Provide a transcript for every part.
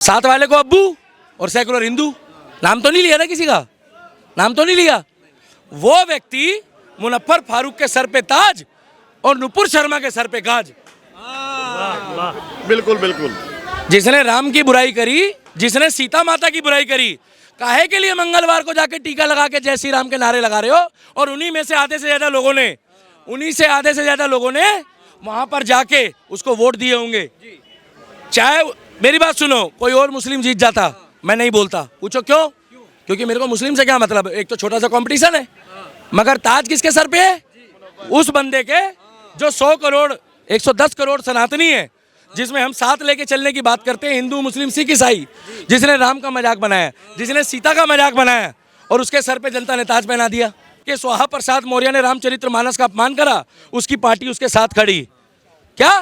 साथ वाले को अब्बू और सेकुलर हिंदू। नाम तो नहीं लिया ना किसी का, नाम तो नहीं लिया। वो व्यक्ति मुनव्वर फारूक के सर पे ताज और नुपुर शर्मा के सर पे गाज। बिल्कुल बिल्कुल। जिसने राम की बुराई करी, जिसने सीता माता की बुराई करी, काहे के लिए मंगलवार को जाके टीका लगा के जय श्री राम के नारे लगा रहे हो? और उन्हीं में से आधे से ज्यादा लोगों ने वहां पर जाके उसको वोट दिए होंगे। चाहे मेरी बात सुनो, कोई और मुस्लिम जीत जाता, मैं नहीं बोलता। पूछो क्यों? क्योंकि मेरे को मुस्लिम से क्या मतलब, एक तो छोटा सा कंपटीशन है। मगर ताज किसके सर पे है? उस बंदे के जो 100 करोड़ 110 करोड़ सनातनी है, जिसमें हम साथ लेके चलने की बात करते हैं, हिंदू मुस्लिम सिख ईसाई, जिसने राम का मजाक बनाया, जिसने सीता का मजाक बनाया, और उसके सर पे जनता ने ताज पहना दिया कि स्वाहा प्रसाद मौर्य ने रामचरितमानस का अपमान करा, उसकी पार्टी उसके साथ खड़ी। क्या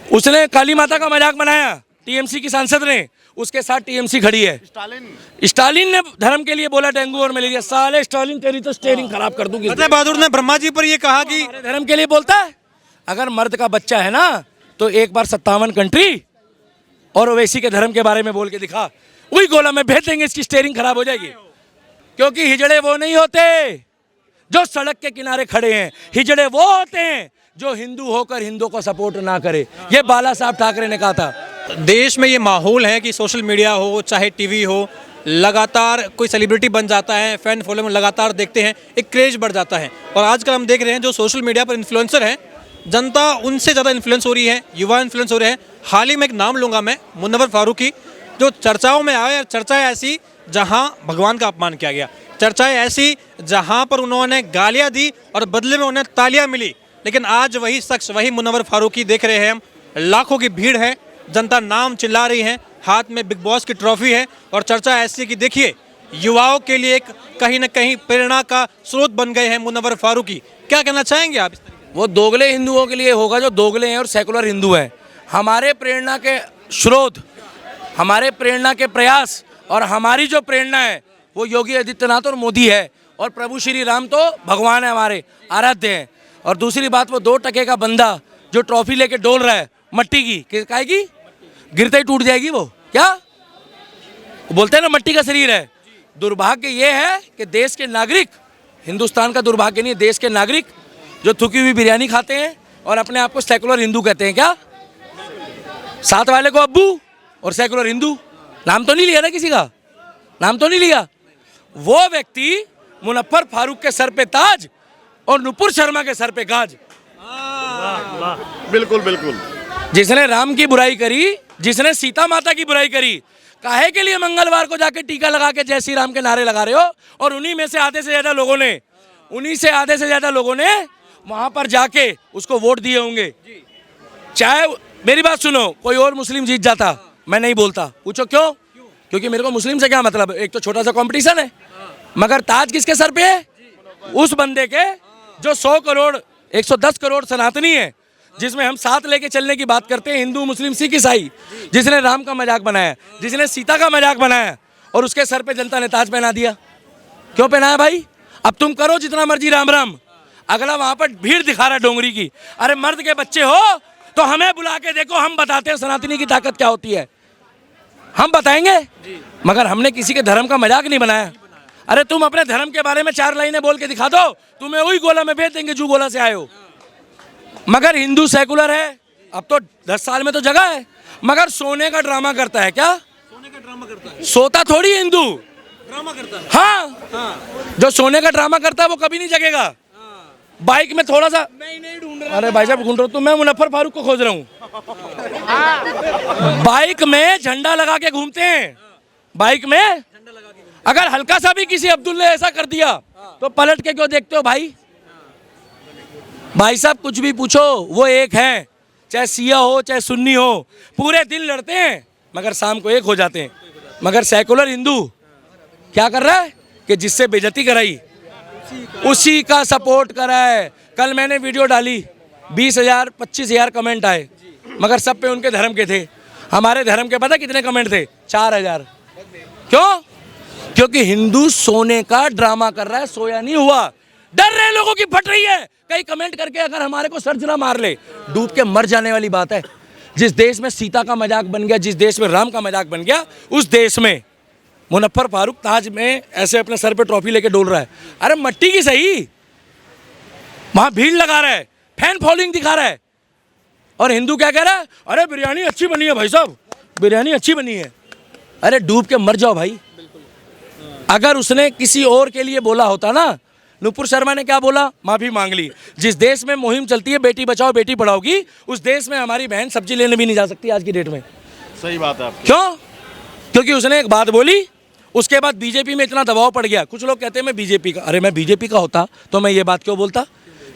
उसने काली माता का मजाक बनाया, टीएमसी की सांसद ने, उसके साथ टीएमसी खड़ी है। स्टालिन ने धर्म के लिए बोला डेंगू और मलेरिया। साले स्टालिन तेरी तो स्टीयरिंग खराब कर दूंगी। अजय बहादुर ने ब्रह्मा जी पर यह कहा कि धर्म के लिए बोलता है। अगर मर्द का बच्चा है ना, तो एक बार 57 कंट्री और ओवैसी के धर्म के बारे में बोल के दिखा, वही गोला में भेज देंगे, इसकी स्टीयरिंग खराब हो जाएगी। क्योंकि हिजड़े वो नहीं होते जो सड़क के किनारे खड़े हैं, हिजड़े वो होते हैं जो हिंदू होकर हिंदू को सपोर्ट ना करे। ये बाला साहब ठाकरे ने कहा था। देश में ये माहौल है कि सोशल मीडिया हो चाहे टीवी हो, लगातार कोई सेलिब्रिटी बन जाता है, फैन फॉलोइंग लगातार देखते हैं, एक क्रेज बढ़ जाता है। और आजकल हम देख रहे हैं जो सोशल मीडिया पर इन्फ्लुएंसर हैं, जनता उनसे ज़्यादा इन्फ्लुएंस हो रही है, युवा इन्फ्लुएंस हो रहे हैं। हाल ही में एक नाम लूँगा मैं, मुनव्वर फारूक की, जो चर्चाओं में आए। चर्चाएँ ऐसी जहाँ भगवान का अपमान किया गया, चर्चाएँ ऐसी जहाँ पर उन्होंने गालियाँ दी और बदले में उन्हें तालियाँ मिली। लेकिन आज वही शख्स, वही मुनव्वर फारूकी देख रहे हैं हम, लाखों की भीड़ है, जनता नाम चिल्ला रही है, हाथ में बिग बॉस की ट्रॉफी है, और चर्चा ऐसी कि देखिए युवाओं के लिए एक कहीं ना कहीं प्रेरणा का स्रोत बन गए हैं मुनव्वर फारूकी। क्या कहना चाहेंगे आप? वो दोगले हिंदुओं के लिए होगा जो दोगले हैं और सेकुलर हिंदू हैं। हमारे प्रेरणा के स्रोत, हमारे प्रेरणा के प्रयास और हमारी जो प्रेरणा है वो योगी आदित्यनाथ और मोदी है। और प्रभु श्री राम तो भगवान है, हमारे आराध्य हैं। और दूसरी बात, वो 2 टके का बंदा जो ट्रॉफी लेके डोल रहा है मट्टी की, काहे की, गिरते ही टूट जाएगी वो। क्या वो बोलते हैं ना, मट्टी का शरीर है। दुर्भाग्य ये है कि देश के नागरिक, हिंदुस्तान का दुर्भाग्य नहीं, देश के नागरिक जो थुकी हुई बिरयानी खाते हैं और अपने आप को सेकुलर हिंदू कहते हैं। क्या साथ वाले को अब्बू और सेकुलर हिंदू। नाम तो नहीं लिया ना किसी का, नाम तो नहीं लिया। वो व्यक्ति मुनव्वर फारूक के सर पे ताज और नुपुर शर्मा के सर पे गाज। बिल्कुल बिल्कुल। जिसने राम की बुराई करी, जिसने सीता माता की बुराई करी, काहे के लिए मंगलवार को जाके टीका लगा के जय श्री राम के नारे लगा रहे हो? और उन्हीं में से आधे से ज्यादा लोगों ने वहां पर जाके उसको वोट दिए होंगे। चाहे मेरी बात सुनो, कोई और मुस्लिम जीत जाता, मैं नहीं बोलता। पूछो क्यों? क्योंकि मेरे को मुस्लिम से क्या मतलब, एक तो छोटा सा कंपटीशन है। मगर ताज किसके सर पे है? उस बंदे के जो 100 करोड़ 110 करोड़ सनातनी है, जिसमें हम साथ लेके चलने की बात करते हैं, हिंदू मुस्लिम सिख ईसाई, जिसने राम का मजाक बनाया, जिसने सीता का मजाक बनाया, और उसके सर पे जनता ने ताज पहना दिया। क्यों पहनाया भाई? अब तुम करो जितना मर्जी राम राम, अगला वहां पर भीड़ दिखा रहा डोंगरी की। अरे मर्द के बच्चे हो तो हमें बुला के देखो, हम बताते हैं सनातनी की ताकत क्या होती है, हम बताएंगे। मगर हमने किसी के धर्म का मजाक नहीं बनाया। अरे तुम अपने धर्म के बारे में 4 लाइनें बोल के दिखा दो, तुम्हें वही गोला में भेज देंगे जो गोला से आए हो। मगर हिंदू सेकुलर है, अब तो 10 साल में तो जगह है, मगर सोने का ड्रामा करता है। क्या सोने का ड्रामा करता है? सोता थोड़ी हिंदू ड्रामा करता है। हाँ, जो सोने का ड्रामा करता है वो कभी नहीं जगेगा। बाइक में थोड़ा सा नहीं ढूंढ रहा, अरे भाई साहब ढूंढ रहा हूँ, तो मैं मुनव्वर फारूक को खोज रहा हूँ। बाइक में झंडा लगा के घूमते हैं, बाइक में अगर हल्का सा भी किसी अब्दुल ने ऐसा कर दिया तो पलट के क्यों देखते हो भाई? भाई साहब कुछ भी पूछो, वो एक है, चाहे सिया हो चाहे सुन्नी हो, पूरे दिन लड़ते हैं मगर शाम को एक हो जाते हैं। मगर सेकुलर हिंदू क्या कर रहा है कि जिससे बेइज्जती कराई उसी का सपोर्ट करा है। कल मैंने वीडियो डाली, 20,000 25,000 कमेंट आए, मगर सब पे उनके धर्म के थे। हमारे धर्म के पता कितने कमेंट थे? 4,000। क्यों? क्योंकि हिंदू सोने का ड्रामा कर रहा है, सोया नहीं हुआ। डर रहे लोगों की फट रही है, कहीं कमेंट करके अगर हमारे को सर्च ना मार ले, डूब के मर जाने वाली बात है। जिस देश में सीता का मजाक बन गया, जिस देश में राम का मजाक बन गया, उस देश में मुनव्वर फारूक ताज में ऐसे अपने सर पे ट्रॉफी लेके डोल रहा है। अरे मट्टी की सही, वहां भीड़ लगा रहा है, फैन फॉलोइंग दिखा रहा है, और हिंदू क्या कह रहा है, अरे बिरयानी अच्छी बनी है भाई साहब, बिरयानी अच्छी बनी है। अरे डूब के मर जाओ भाई। अगर उसने किसी और के लिए बोला होता ना, नुपुर शर्मा ने क्या बोला, माफी मांग ली। जिस देश में मुहिम चलती है बेटी बचाओ बेटी पढ़ाओ की, उस देश में हमारी बहन सब्जी लेने भी नहीं जा सकती आज की डेट में। सही बात है आपकी। क्यों? क्योंकि उसने एक बात बोली, उसके बाद बीजेपी में इतना दबाव पड़ गया। कुछ लोग कहते हैं मैं बीजेपी का, अरे मैं बीजेपी का होता तो मैं ये बात क्यों बोलता।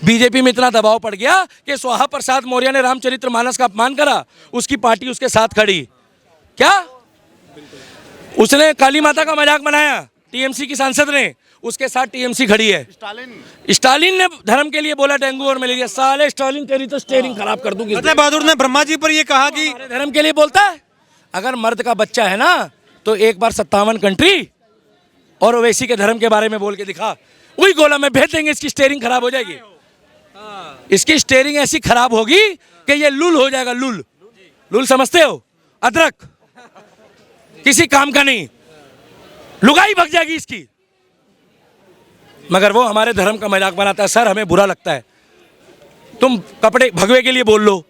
बीजेपी में इतना दबाव पड़ गया कि स्वाहा प्रसाद मौर्य ने रामचरितमानस का अपमान करा, उसकी पार्टी उसके साथ खड़ी। क्या उसने काली माता का मजाक बनाया, टीएमसी की सांसद ने, उसके साथ टीएमसी खड़ी है। स्टालिन ने धर्म के लिए बोला डेंगू और मलेरिया, साले स्टालिन तेरी तो स्टीयरिंग खराब कर दूंगी। अजय बहादुर ने ब्रह्मा जी पर ये कहा कि धर्म के लिए बोलता है। अगर मर्द का बच्चा है ना तो एक बार 57 कंट्री और ओवैसी के धर्म के बारे में बोल के दिखा, वही गोला में भेज देंगे, इसकी स्टीयरिंग खराब हो जाएगी। इसकी स्टीयरिंग ऐसी खराब होगी कि ये लुल हो जाएगा। लुल, लुल समझते हो? अदरक, किसी काम का नहीं, लुगाई भग जाएगी इसकी। मगर वो हमारे धर्म का मजाक बनाता है। सर हमें बुरा लगता है, तुम कपड़े भगवे के लिए बोल लो,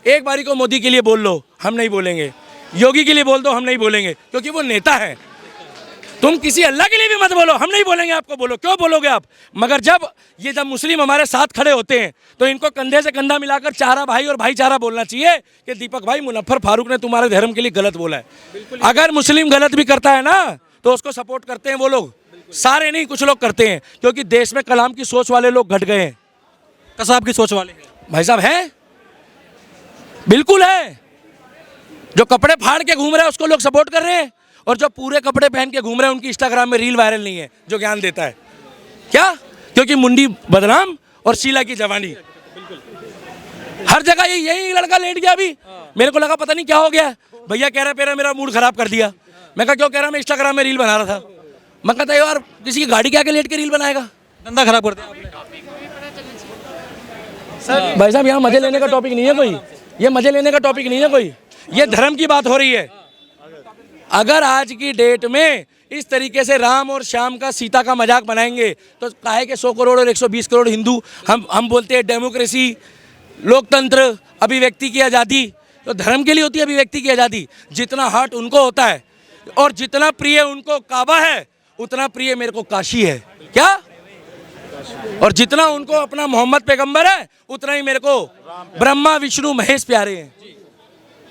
एक बारी को मोदी के लिए बोल लो, हम नहीं बोलेंगे। योगी के लिए बोल दो, हम नहीं बोलेंगे, क्योंकि वो नेता है। तुम किसी अल्लाह के लिए भी मत बोलो, हम नहीं बोलेंगे आपको। बोलो, क्यों बोलोगे आप? मगर जब मुस्लिम हमारे साथ खड़े होते हैं तो इनको कंधे से कंधा मिलाकर चारा भाई और भाईचारा बोलना चाहिए कि दीपक भाई मुनव्वर फारूक ने तुम्हारे धर्म के लिए गलत बोला है। अगर मुस्लिम गलत भी करता है ना तो उसको सपोर्ट करते हैं वो लोग, सारे नहीं, कुछ लोग करते हैं, क्योंकि देश में कलाम की सोच वाले लोग घट गए हैं। कसाब की सोच वाले भाई साहब है, बिल्कुल है। जो कपड़े फाड़ के घूम रहे हैं उसको लोग सपोर्ट कर रहे हैं, और जो पूरे कपड़े पहन के घूम रहे हैं उनकी इंस्टाग्राम में रील वायरल नहीं है जो ज्ञान देता है। क्या? क्योंकि मुंडी बदनाम और शीला की जवानी। हर जगह यही लड़का लेट गया। अभी मेरे को लगा पता नहीं क्या हो गया, भैया कह रहा मेरा मूड खराब कर दिया। मैं कहा क्यों कह रहा, मैं इंस्टाग्राम में रील बना रहा था। मैं कहता यार किसी की गाड़ी के आगे लेट के रील बनाएगा, धंधा खराब कर दिया। भाई साहब यहाँ मजे लेने का टॉपिक नहीं है कोई, ये मजे लेने का टॉपिक नहीं है कोई, ये धर्म की बात हो रही है। अगर आज की डेट में इस तरीके से राम और श्याम का, सीता का मजाक बनाएंगे तो काहे के 100 करोड़ और 120 करोड़ हिंदू हम बोलते हैं डेमोक्रेसी, लोकतंत्र, अभिव्यक्ति की आज़ादी, तो धर्म के लिए होती है अभिव्यक्ति की आज़ादी। जितना हार्ट उनको होता है और जितना प्रिय उनको काबा है उतना प्रिय मेरे को काशी है। क्या? और जितना उनको अपना मोहम्मद पैगंबर है उतना ही मेरे को ब्रह्मा विष्णु महेश प्यारे हैं।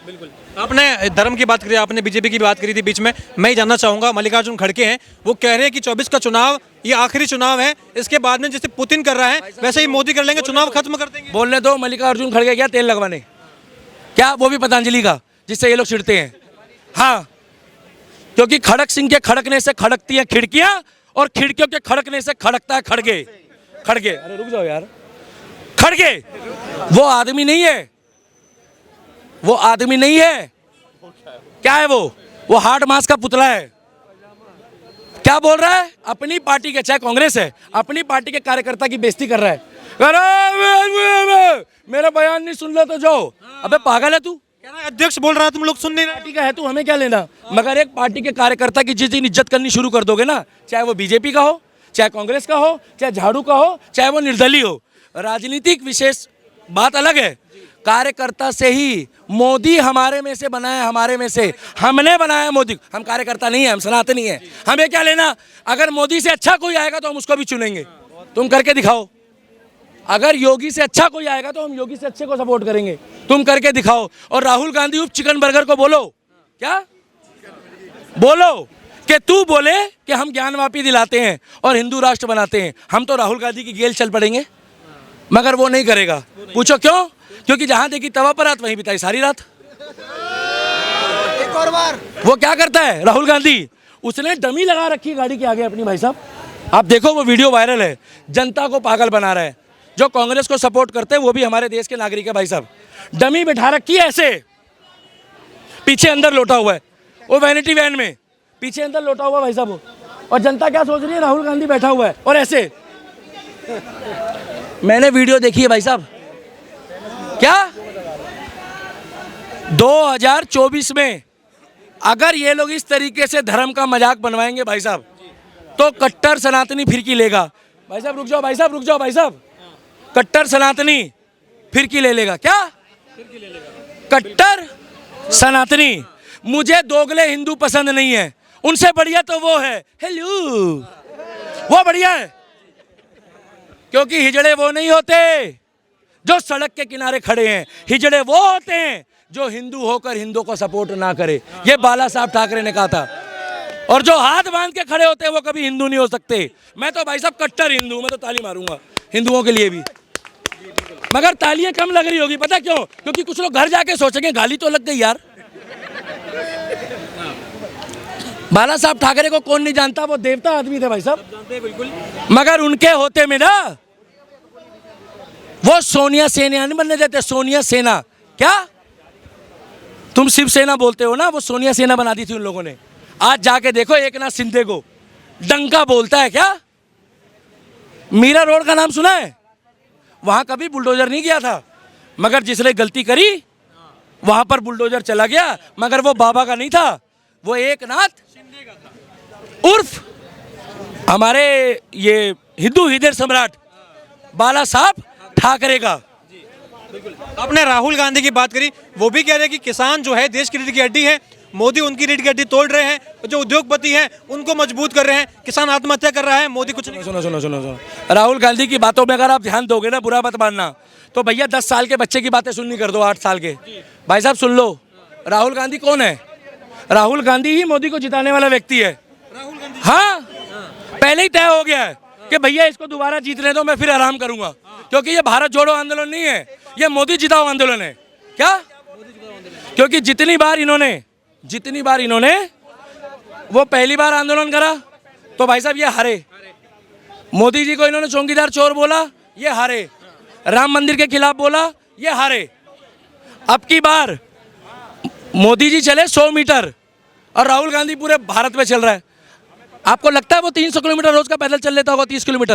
बिल्कुल। आपने धर्म की बात करी, आपने बीजेपी की बात करी थी बीच में। मैं ही जानना चाहूंगा, मल्लिकार्जुन खड़गे हैं, वो कह रहे हैं कि 24 का चुनाव ये आखिरी चुनाव है, इसके बाद में जैसे पुतिन कर रहा है वैसे ही मोदी कर लेंगे, चुनाव खत्म कर देंगे। बोलने दो, मल्लिकार्जुन खड़गे क्या तेल लगवाने, क्या वो भी पतंजलि का जिससे ये लोग चिढ़ते हैं। हाँ, क्योंकि खड़क सिंह के खड़कने से खड़कती हैं खिड़कियां और खिड़कियों के खड़कने से खड़कता है खड़गे। खड़गे, अरे रुक जाओ यार, खड़गे वो आदमी नहीं है, वो आदमी नहीं है। क्या है वो हार्ड मास का पुतला है। क्या बोल रहा है? अपनी पार्टी के, चाहे कांग्रेस है, अपनी पार्टी के कार्यकर्ता की बेइज्जती कर रहा है। मेरा बयान नहीं सुन लो तो जाओ। अबे पागल है तू? अध्यक्ष बोल रहा है, तुम लोग सुन नहीं रहे। पार्टी का है तू, हमें क्या लेना। मगर एक पार्टी के कार्यकर्ता की जिस दिन इज्जत करनी शुरू कर दोगे ना, चाहे वो बीजेपी का हो, चाहे कांग्रेस का हो, चाहे झाड़ू का हो, चाहे वो निर्दलीय हो, राजनीतिक विशेष बात अलग है, कार्यकर्ता से ही। मोदी हमारे में से बना है, हमारे में से हमने बनाया मोदी। हम कार्यकर्ता नहीं है, हम सनातनी है, हमें क्या लेना। अगर मोदी से अच्छा कोई आएगा तो हम उसको भी चुनेंगे, तुम करके दिखाओ। अगर योगी से अच्छा कोई आएगा तो हम योगी से अच्छे को सपोर्ट करेंगे, तुम करके दिखाओ। और राहुल गांधी उप चिकन बर्गर को बोलो, क्या बोलो कि तू बोले कि हम ज्ञानवापी दिलाते हैं और हिंदू राष्ट्र बनाते हैं, हम तो राहुल गांधी की गेल चल पड़ेंगे। मगर वो नहीं करेगा। पूछो क्यों? क्योंकि जहां देखी तवा पर रात वहीं बिताई सारी रात। एक और बार वो क्या करता है राहुल गांधी, उसने डमी लगा रखी गाड़ी के आगे अपनी। भाई साहब आप देखो, वो वीडियो वायरल है, जनता को पागल बना रहा है। जो कांग्रेस को सपोर्ट करते हैं वो भी हमारे देश के नागरिक है। भाई साहब डमी बिठा रखी है ऐसे, पीछे अंदर लोटा हुआ है, वो वैनिटी वैन में पीछे अंदर लोटा हुआ भाई साहब। और जनता क्या सोच रही है, राहुल गांधी बैठा हुआ है और ऐसे। मैंने वीडियो देखी है भाई साहब, क्या 2024 में अगर ये लोग इस तरीके से धर्म का मजाक बनवाएंगे भाई साहब, तो कट्टर सनातनी फिरकी लेगा। भाई साहब रुक जाओ, भाई साहब रुक जाओ, भाई साहब। कट्टर सनातनी फिरकी ले लेगा। क्या कट्टर सनातनी? मुझे दोगले हिंदू पसंद नहीं है, उनसे बढ़िया तो वो है, हेलो, वो बढ़िया है। क्योंकि हिजड़े वो नहीं होते जो सड़क के किनारे खड़े हैं, हिजड़े वो होते हैं जो हिंदू होकर हिंदू को सपोर्ट ना करे। ये बाला साहब ठाकरे ने कहा था। और जो हाथ बांध के खड़े होते हैं वो कभी हिंदू नहीं हो सकते। मैं तो भाई साहब कट्टर हिंदू हूं, मैं तो ताली मारूंगा हिंदुओं के लिए भी, मगर तालियां कम लग रही होगी। पता क्यों? क्योंकि कुछ लोग घर जाके सोचेंगे गाली तो लग गई यार। बाला साहब ठाकरे को कौन नहीं जानता, वो देवता आदमी थे भाई साहब, बिल्कुल। मगर उनके होते में ना वो सोनिया सेना नहीं बनने देते। सोनिया सेना क्या? तुम शिवसेना बोलते हो ना, वो सोनिया सेना बना दी थी उन लोगों ने। आज जाके देखो एकनाथ शिंदे को, डंका बोलता है क्या? मीरा रोड का नाम सुना है? वहां कभी बुलडोजर नहीं गया था, मगर जिसने गलती करी वहां पर बुलडोजर चला गया। मगर वो बाबा का नहीं था, वो एकनाथ शिंदे का था, उर्फ हमारे ये हिंदू हृदय सम्राट बाला साहब ठाकरे का। आपने राहुल गांधी की बात करी, वो भी कह रहे हैं कि किसान जो है देश की रीढ़ की हड्डी है, मोदी उनकी रीढ़ की हड्डी तोड़ रहे हैं, जो उद्योगपति हैं उनको मजबूत कर रहे हैं, किसान आत्महत्या कर रहा है, मोदी कुछ नहीं। सुनो सुनो सुनो सुनो, राहुल गांधी की बातों में अगर आप ध्यान दोगे ना, बुरा मत मानना, तो भैया 10 साल के बच्चे की बातें सुननी कर दो, 8 साल के। भाई साहब सुन लो, राहुल गांधी कौन है? राहुल गांधी ही मोदी को जिताने वाला व्यक्ति है। राहुल गांधी, हाँ, पहले ही तय हो गया है कि भैया इसको दोबारा जीतने दो, मैं फिर आराम करूंगा। क्योंकि ये भारत जोड़ो आंदोलन नहीं है, ये मोदी जिताओ आंदोलन है। क्या? क्योंकि जितनी बार इन्होंने वो पहली बार आंदोलन करा तो भाई साहब ये हारे। मोदी जी को इन्होंने चौकीदार चोर बोला, ये हारे। राम मंदिर के खिलाफ बोला, ये हारे। अब की बार मोदी जी चले 100 मीटर और राहुल गांधी पूरे भारत में चल रहा है। आपको लगता है वो 300 किलोमीटर रोज का पैदल चल लेता होगा, 30 किलोमीटर?